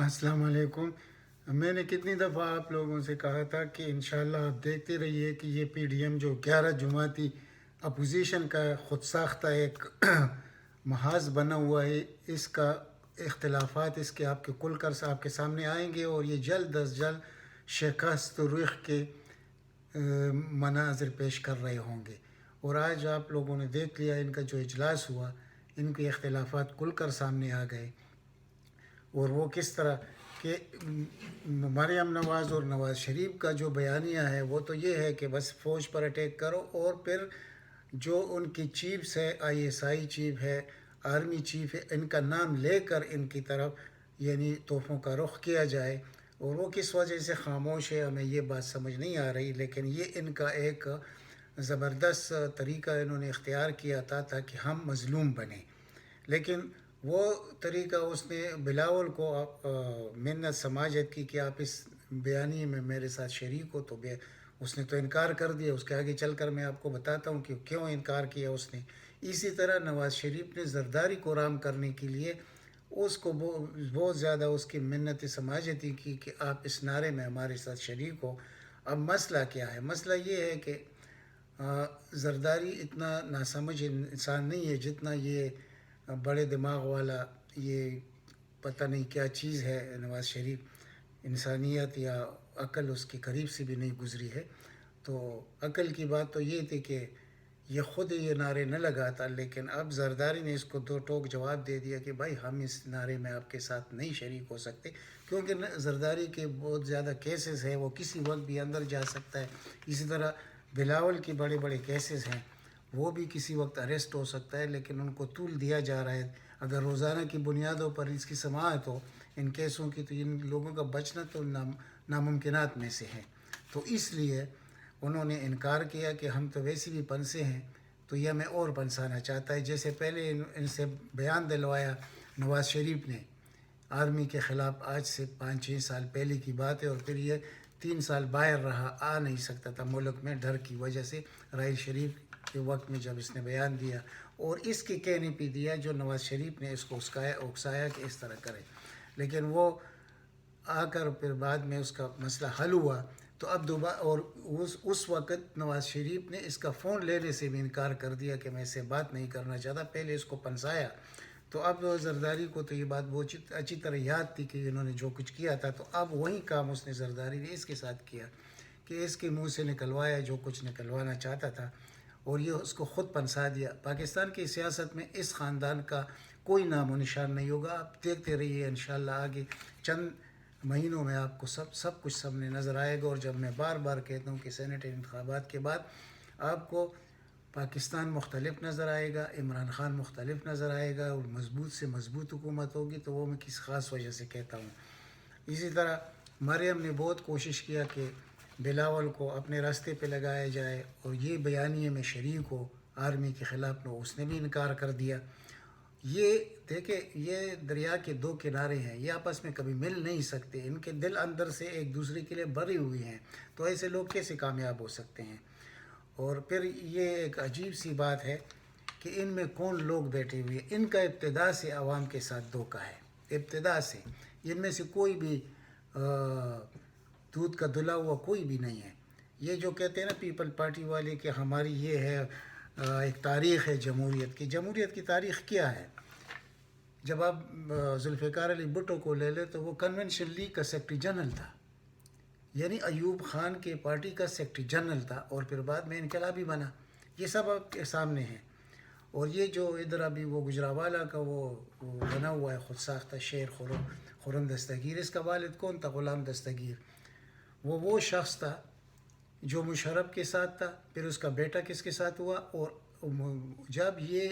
السلام علیکم۔ میں نے کتنی دفعہ آپ لوگوں سے کہا تھا کہ انشاءاللہ آپ دیکھتے رہیے کہ یہ پی ڈی ایم جو 11 جماعتی اپوزیشن کا خود ساختہ ایک محاذ بنا ہوا ہے، اس کا اختلافات اس کے آپ کے کل کر آپ کے سامنے آئیں گے، اور یہ جلد از جلد شکست رخ کے مناظر پیش کر رہے ہوں گے۔ اور آج آپ لوگوں نے دیکھ لیا ان کا جو اجلاس ہوا، ان کے اختلافات کل کر سامنے آ گئے، اور وہ کس طرح کہ مریم نواز اور نواز شریف کا جو بیانیہ ہے وہ تو یہ ہے کہ بس فوج پر اٹیک کرو، اور پھر جو ان کی چیفز ہے، آئی ایس آئی چیف ہے، آرمی چیف ہے، ان کا نام لے کر ان کی طرف یعنی تحفوں کا رخ کیا جائے، اور وہ کس وجہ سے خاموش ہے ہمیں یہ بات سمجھ نہیں آ رہی، لیکن یہ ان کا ایک زبردست طریقہ انہوں نے اختیار کیا تھا تاکہ ہم مظلوم بنیں۔ لیکن وہ طریقہ اس نے بلاول کو منت سماجت کی کہ آپ اس بیانیے میں میرے ساتھ شریک ہو، تو اس نے تو انکار کر دیا۔ اس کے آگے چل کر میں آپ کو بتاتا ہوں کہ کیوں انکار کیا اس نے۔ اسی طرح نواز شریف نے زرداری کو رام کرنے کے لیے اس کو بہت زیادہ اس کی منت سماجتی کی کہ آپ اس نعرے میں ہمارے ساتھ شریک ہو۔ اب مسئلہ کیا ہے؟ مسئلہ یہ ہے کہ زرداری اتنا ناسمجھ انسان نہیں ہے جتنا یہ بڑے دماغ والا، یہ پتہ نہیں کیا چیز ہے نواز شریف، انسانیت یا عقل اس کے قریب سے بھی نہیں گزری ہے۔ تو عقل کی بات تو یہ تھی کہ یہ خود یہ نعرے نہ لگاتا، لیکن اب زرداری نے اس کو دو ٹوک جواب دے دیا کہ بھائی ہم اس نعرے میں آپ کے ساتھ نہیں شریک ہو سکتے، کیونکہ زرداری کے بہت زیادہ کیسز ہیں، وہ کسی وقت بھی اندر جا سکتا ہے۔ اسی طرح بلاول کے بڑے بڑے کیسز ہیں، وہ بھی کسی وقت اریسٹ ہو سکتا ہے، لیکن ان کو طول دیا جا رہا ہے۔ اگر روزانہ کی بنیادوں پر اس کی سماعت ہو ان کیسوں کی، تو ان لوگوں کا بچنا تو ناممکنات میں سے ہے۔ تو اس لیے انہوں نے انکار کیا کہ ہم تو ویسے بھی پنسے ہیں، تو یہ ہمیں اور پنسانا چاہتا ہے۔ جیسے پہلے ان سے بیان دلوایا نواز شریف نے آرمی کے خلاف، آج سے 5-6 سال پہلے کی بات ہے، اور پھر یہ 3 سال باہر رہا، آ نہیں سکتا تھا ملک میں ڈر کی وجہ سے، راحیل شریف کے وقت میں جب اس نے بیان دیا، اور اس کی کہنی پہ دیا جو نواز شریف نے اس کو اکسایا کہ اس طرح کرے، لیکن وہ آ کر پھر بعد میں اس کا مسئلہ حل ہوا۔ تو اب دوبارہ، اور اس وقت نواز شریف نے اس کا فون لینے سے بھی انکار کر دیا کہ میں اس سے بات نہیں کرنا چاہتا، پہلے اس کو پنسایا۔ تو اب زرداری کو تو یہ بات بہت اچھی طرح یاد تھی کہ انہوں نے جو کچھ کیا تھا، تو اب وہی کام اس نے زرداری نے اس کے ساتھ کیا کہ اس کے منہ سے نکلوایا جو کچھ نکلوانا چاہتا تھا، اور یہ اس کو خود پنسا دیا۔ پاکستان کی سیاست میں اس خاندان کا کوئی نام و نشان نہیں ہوگا، آپ دیکھتے رہیے انشاءاللہ آگے چند مہینوں میں آپ کو سب کچھ سامنے نظر آئے گا۔ اور جب میں بار بار کہتا ہوں کہ سینیٹری انتخابات کے بعد آپ کو پاکستان مختلف نظر آئے گا، عمران خان مختلف نظر آئے گا، اور مضبوط سے مضبوط حکومت ہوگی، تو وہ میں کسی خاص وجہ سے کہتا ہوں۔ اسی طرح مریم نے بہت کوشش کیا کہ بلاول کو اپنے راستے پہ لگایا جائے، اور یہ بیانیے میں شریک ہو آرمی کے خلاف، میں اس نے بھی انکار کر دیا۔ یہ دیکھیں، یہ دریا کے دو کنارے ہیں، یہ آپس میں کبھی مل نہیں سکتے، ان کے دل اندر سے ایک دوسرے کے لیے بھرے ہوئے ہیں، تو ایسے لوگ کیسے کامیاب ہو سکتے ہیں؟ اور پھر یہ ایک عجیب سی بات ہے کہ ان میں کون لوگ بیٹھے ہوئے ہیں۔ ان کا ابتدا سے عوام کے ساتھ دھوکہ ہے، ابتدا سے ان میں سے کوئی بھی دودھ کا دھلا ہوا کوئی بھی نہیں ہے۔ یہ جو کہتے ہیں نا پیپل پارٹی والے کہ ہماری یہ ہے ایک تاریخ ہے جمہوریت کی، جمہوریت کی تاریخ کیا ہے؟ جب آپ ذوالفقار علی بھٹو کو لے لیں تو وہ کنونشن لیگ کا سیکرٹری جنرل تھا، یعنی ایوب خان کے پارٹی کا سیکرٹری جنرل تھا، اور پھر بعد میں انقلابی بنا۔ یہ سب آپ کے سامنے ہیں۔ اور یہ جو ادھر ابھی وہ گجرانوالہ کا وہ بنا ہوا ہے خود ساختہ شہر خرم دستگیر، اس کا والد کون تھا؟ غلام دستگیر۔ وہ شخص تھا جو مشرف کے ساتھ تھا، پھر اس کا بیٹا کس کے ساتھ ہوا، اور جب یہ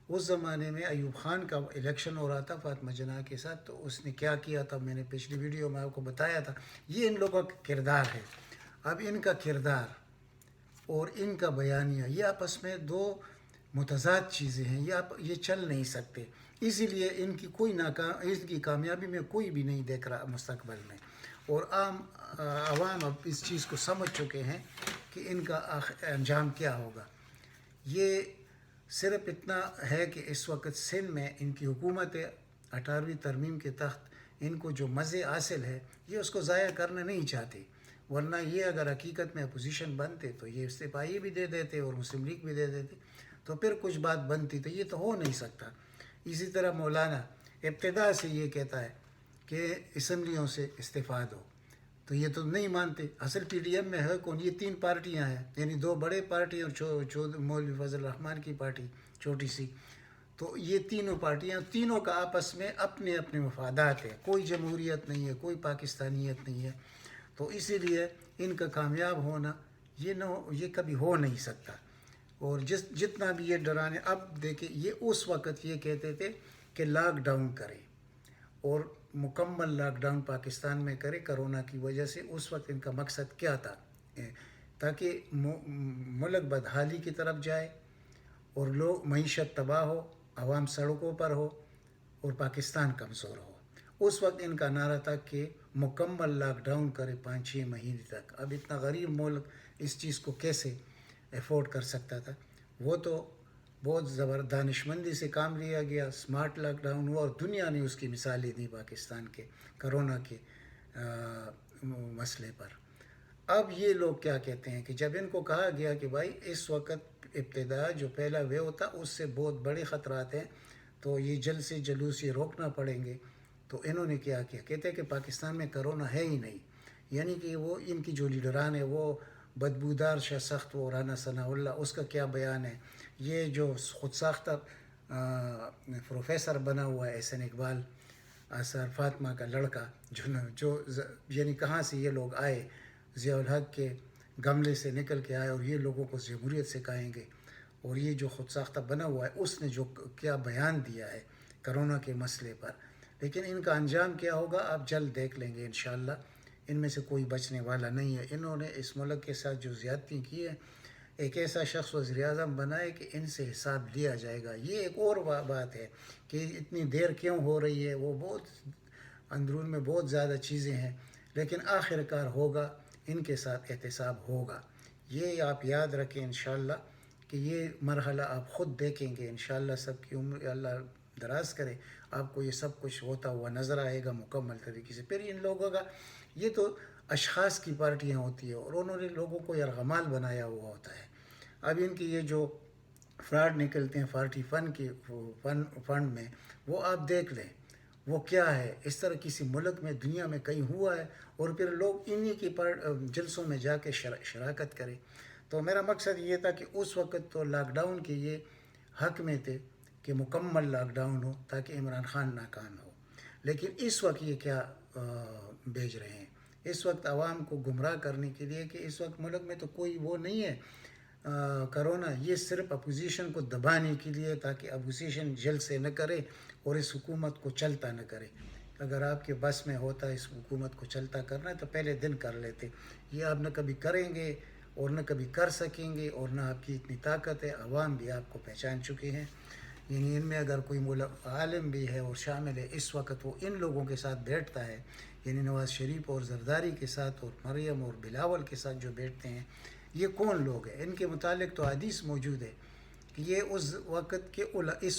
اس زمانے میں ایوب خان کا الیکشن ہو رہا تھا فاطمہ جناح کے ساتھ، تو اس نے کیا کیا تھا میں نے پچھلی ویڈیو میں آپ کو بتایا تھا۔ یہ ان لوگوں کا کردار ہے۔ اب ان کا کردار اور ان کا بیانیہ یہ آپس میں دو متضاد چیزیں ہیں، یہ چل نہیں سکتے، اسی لیے ان کی کامیابی میں کوئی بھی نہیں دیکھ رہا مستقبل میں۔ اور عوام اب اس چیز کو سمجھ چکے ہیں کہ ان کا انجام کیا ہوگا۔ یہ صرف اتنا ہے کہ اس وقت سندھ میں ان کی حکومت ہے، 18ویں ترمیم کے تحت ان کو جو مزے حاصل ہے یہ اس کو ضائع کرنا نہیں چاہتے، ورنہ یہ اگر حقیقت میں اپوزیشن بنتے تو یہ استعفائی بھی دے دیتے اور مسلم لیگ بھی دے دیتے، تو پھر کچھ بات بنتی، تو یہ تو ہو نہیں سکتا۔ اسی طرح مولانا ابتدا سے یہ کہتا ہے کہ اسمبلیوں سے استعفیٰ دو، تو یہ تو نہیں مانتے۔ اصل پی ڈی ایم میں ہے کون؟ یہ 3 پارٹیاں ہیں، یعنی 2 بڑے پارٹی اور مولوی فضل الرحمان کی پارٹی چھوٹی سی، تو یہ تینوں پارٹیاں، تینوں کا آپس میں اپنے اپنے مفادات ہیں، کوئی جمہوریت نہیں ہے، کوئی پاکستانیت نہیں ہے، تو اسی لیے ان کا کامیاب ہونا یہ کبھی ہو نہیں سکتا۔ اور جتنا بھی یہ ڈرانے، اب دیکھیں یہ اس وقت یہ کہتے تھے کہ لاک ڈاؤن کریں اور مکمل لاک ڈاؤن پاکستان میں کرے کرونا کی وجہ سے۔ اس وقت ان کا مقصد کیا تھا؟ تاکہ ملک بدحالی کی طرف جائے اور لوگ معیشت تباہ ہو، عوام سڑکوں پر ہو اور پاکستان کمزور ہو۔ اس وقت ان کا نعرہ تھا کہ مکمل لاک ڈاؤن کرے 5-6 مہینے تک۔ اب اتنا غریب ملک اس چیز کو کیسے افورڈ کر سکتا تھا؟ وہ تو بہت زبردست دانشمندی سے کام لیا گیا، سمارٹ لاک ڈاؤن ہوا، اور دنیا نے اس کی مثالیں دی پاکستان کے کرونا کے مسئلے پر۔ اب یہ لوگ کیا کہتے ہیں کہ جب ان کو کہا گیا کہ بھائی اس وقت ابتدا جو پہلا ویو تھا اس سے بہت بڑے خطرات ہیں، تو یہ جلد سے جلوس یہ روکنا پڑیں گے، تو انہوں نے کیا کیا؟ کہتے ہیں کہ پاکستان میں کرونا ہے ہی نہیں، یعنی کہ وہ ان کی جو لیڈران ہیں وہ بدبودار شاہ سخت و رانا ثناء اللہ، اس کا کیا بیان ہے، یہ جو خود ساختہ پروفیسر بنا ہوا ہے احسن اقبال، آثار فاطمہ کا لڑکا، جو یعنی کہاں سے یہ لوگ آئے، ضیاء الحق کے گملے سے نکل کے آئے اور یہ لوگوں کو جمہوریت سکھائیں گے، اور یہ جو خود ساختہ بنا ہوا ہے اس نے جو کیا بیان دیا ہے کرونا کے مسئلے پر۔ لیکن ان کا انجام کیا ہوگا آپ جلد دیکھ لیں گے انشاءاللہ۔ ان میں سے کوئی بچنے والا نہیں ہے۔ انہوں نے اس ملک کے ساتھ جو زیادتی کی ہے، ایک ایسا شخص وزیر اعظم بنائے کہ ان سے حساب لیا جائے گا۔ یہ ایک اور بات ہے کہ اتنی دیر کیوں ہو رہی ہے، وہ بہت اندرون میں بہت زیادہ چیزیں ہیں، لیکن آخر کار ہوگا، ان کے ساتھ احتساب ہوگا۔ یہ آپ یاد رکھیں انشاءاللہ کہ یہ مرحلہ آپ خود دیکھیں گے انشاءاللہ۔ سب کی عمر اللہ دراز کرے، آپ کو یہ سب کچھ ہوتا ہوا نظر آئے گا مکمل طریقے سے۔ پھر ان لوگوں کا یہ تو اشخاص کی پارٹیاں ہوتی ہیں اور انہوں نے لوگوں کو یرغمال بنایا ہوا ہوتا ہے۔ اب ان کی یہ جو فراڈ نکلتے ہیں پارٹی فنڈ میں، وہ آپ دیکھ لیں وہ کیا ہے۔ اس طرح کسی ملک میں دنیا میں کہیں ہوا ہے؟ اور پھر لوگ انہی کی جلسوں میں جا کے شراکت کریں۔ تو میرا مقصد یہ تھا کہ اس وقت تو لاک ڈاؤن کے یہ حق میں تھے کہ مکمل لاک ڈاؤن ہو تاکہ عمران خان ناکام ہو، لیکن اس وقت یہ کیا بھیج رہے ہیں؟ اس وقت عوام کو گمراہ کرنے کے لیے کہ اس وقت ملک میں تو کوئی وہ نہیں ہے کرونا، یہ صرف اپوزیشن کو دبانے کے لیے تاکہ اپوزیشن جلد سے نہ کرے اور اس حکومت کو چلتا نہ کرے۔ اگر آپ کے بس میں ہوتا اس حکومت کو چلتا کرنا ہے تو پہلے دن کر لیتے۔ یہ آپ نہ کبھی کریں گے اور نہ کبھی کر سکیں گے، اور نہ آپ کی اتنی طاقت ہے۔ عوام بھی آپ کو پہچان چکے ہیں، یعنی ان میں اگر کوئی عالم بھی ہے اور شامل ہے اس وقت، وہ ان لوگوں کے ساتھ بیٹھتا ہے، یعنی نواز شریف اور زرداری کے ساتھ اور مریم اور بلاول کے ساتھ جو بیٹھتے ہیں، یہ کون لوگ ہیں؟ ان کے متعلق تو حدیث موجود ہے کہ یہ اس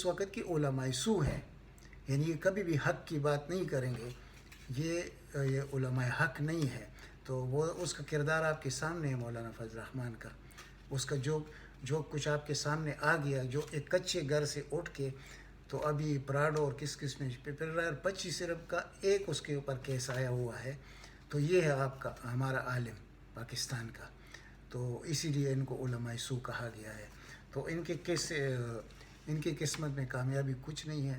وقت کے علماء سو ہیں، یعنی یہ کبھی بھی حق کی بات نہیں کریں گے، یہ علماء حق نہیں ہے۔ تو وہ اس کا کردار آپ کے سامنے ہے مولانا فضل الرحمان کا، اس کا جو کچھ آپ کے سامنے آ گیا، جو ایک کچے گھر سے اٹھ کے تو ابھی پراڈو اور کس میں پھر رہا ہے، 25 صرف کا ایک اس کے اوپر کیس آیا ہوا ہے، تو یہ ہے آپ کا ہمارا عالم پاکستان کا۔ تو اسی لیے ان کو علماء سو کہا گیا ہے۔ تو ان کی قسمت میں کامیابی کچھ نہیں ہے۔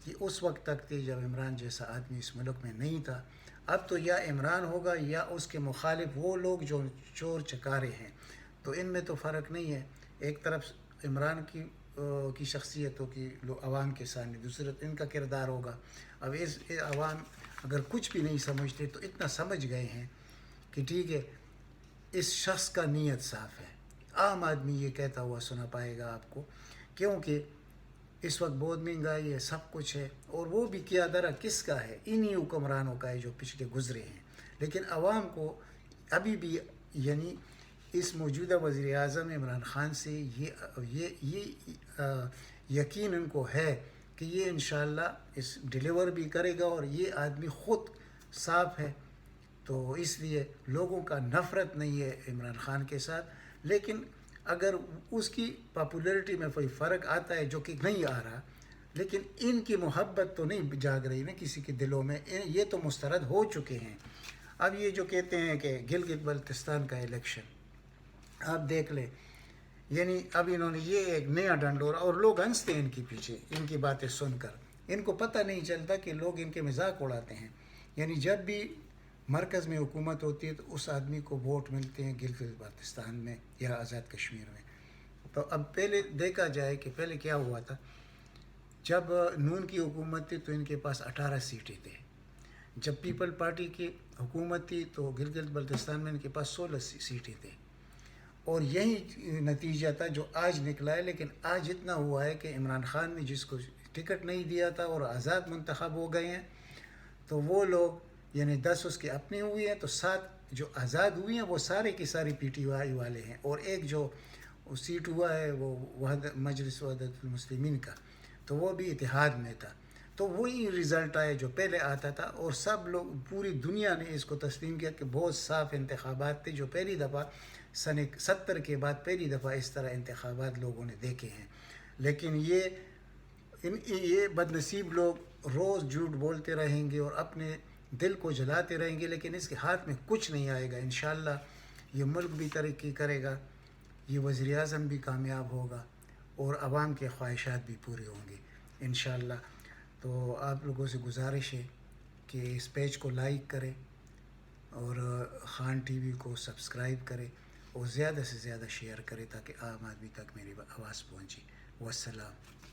یہ اس وقت تک تھی جب عمران جیسا آدمی اس ملک میں نہیں تھا۔ اب تو یا عمران ہوگا یا اس کے مخالف وہ لوگ جو چور چکارے ہیں، تو ان میں تو فرق نہیں ہے۔ ایک طرف عمران کی شخصیتوں کی عوام کے سامنے، دوسری طرف ان کا کردار ہوگا۔ اب اس عوام اگر کچھ بھی نہیں سمجھتے تو اتنا سمجھ گئے ہیں کہ ٹھیک ہے، اس شخص کا نیت صاف ہے۔ عام آدمی یہ کہتا ہوا سنا پائے گا آپ کو، کیونکہ اس وقت بہت مہنگائی ہے، سب کچھ ہے، اور وہ بھی کیا درا کس کا ہے؟ انہی حکمرانوں کا ہے جو پچھلے گزرے ہیں۔ لیکن عوام کو ابھی بھی یعنی اس موجودہ وزیر اعظم عمران خان سے یہ یقین ان کو ہے کہ یہ انشاءاللہ اس ڈیلیور بھی کرے گا، اور یہ آدمی خود صاف ہے، تو اس لیے لوگوں کا نفرت نہیں ہے عمران خان کے ساتھ. لیکن اگر اس کی پاپولیرٹی میں کوئی فرق آتا ہے جو کہ نہیں آ رہا، لیکن ان کی محبت تو نہیں جاگ رہی نا کسی کے دلوں میں، یہ تو مسترد ہو چکے ہیں. اب یہ جو کہتے ہیں کہ گلگت بلتستان کا الیکشن آپ دیکھ لیں، یعنی اب انہوں نے یہ ایک نیا ڈنڈورا، اور لوگ ہنستے ہیں ان کے پیچھے ان کی باتیں سن کر. ان کو پتہ نہیں چلتا کہ لوگ ان کے مذاق اڑاتے ہیں. یعنی جب بھی مرکز میں حکومت ہوتی ہے تو اس آدمی کو ووٹ ملتے ہیں گلگت بلتستان میں یا آزاد کشمیر میں. تو اب پہلے دیکھا جائے کہ پہلے کیا ہوا تھا. جب نون کی حکومت تھی تو ان کے پاس 18 سیٹیں تھے. جب پیپل پارٹی کی حکومت تھی تو گلگت بلتستان میں ان کے پاس 16 سیٹیں تھے. اور یہی نتیجہ تھا جو آج نکلا ہے. لیکن آج اتنا ہوا ہے کہ عمران خان نے جس کو ٹکٹ نہیں دیا تھا اور آزاد منتخب ہو گئے ہیں، تو وہ لوگ یعنی 10 اس کے اپنے ہوئے ہیں، تو 7 جو آزاد ہوئی ہیں وہ سارے کی ساری پی ٹی آئی والے ہیں. اور ایک جو سیٹ ہوا ہے وہ مجلس وحدت المسلمین کا، تو وہ بھی اتحاد میں تھا. تو وہی رزلٹ آئے جو پہلے آتا تھا، اور سب لوگ پوری دنیا نے اس کو تسلیم کیا کہ بہت صاف انتخابات تھے، جو پہلی دفعہ سن 70 کے بعد پہلی دفعہ اس طرح انتخابات لوگوں نے دیکھے ہیں. لیکن یہ بد نصیب لوگ روز جھوٹ بولتے رہیں گے اور اپنے دل کو جلاتے رہیں گے، لیکن اس کے ہاتھ میں کچھ نہیں آئے گا. انشاءاللہ یہ ملک بھی ترقی کرے گا، یہ وزیر اعظم بھی کامیاب ہوگا، اور عوام کے خواہشات بھی پورے ہوں گے انشاءاللہ. تو آپ لوگوں سے گزارش ہے کہ اس پیج کو لائک کریں اور خان ٹی وی کو سبسکرائب کریں، اور زیادہ سے زیادہ شیئر کریں تاکہ عام آدمی تک میری آواز پہنچے. والسلام.